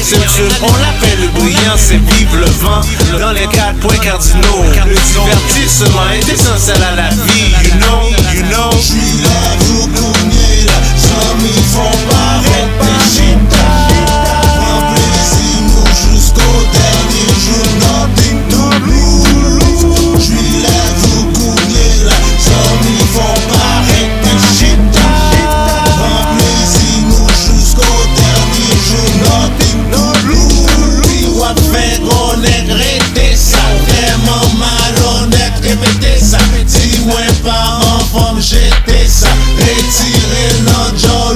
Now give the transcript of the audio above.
seul tune, on l'appelle le brillant, c'est vive le vent. Dans les 4 points cardinaux, le divertissement est essentiel à la vie. You know. J'suis là, vous connaissez là, amis font paraître des chita. Prends plaisir nous jusqu'au dernier jour, nothing to lose. J'suis là, vous connaissez là, amis font paraître des chita. Prends plaisir nous jusqu'au dernier jour, nothing to lose. Puis what fait gros nègre rester ça, vraiment malhonnête répétez ça. Dis-moi pas en forme j'étais ça, retirez l'enjoy.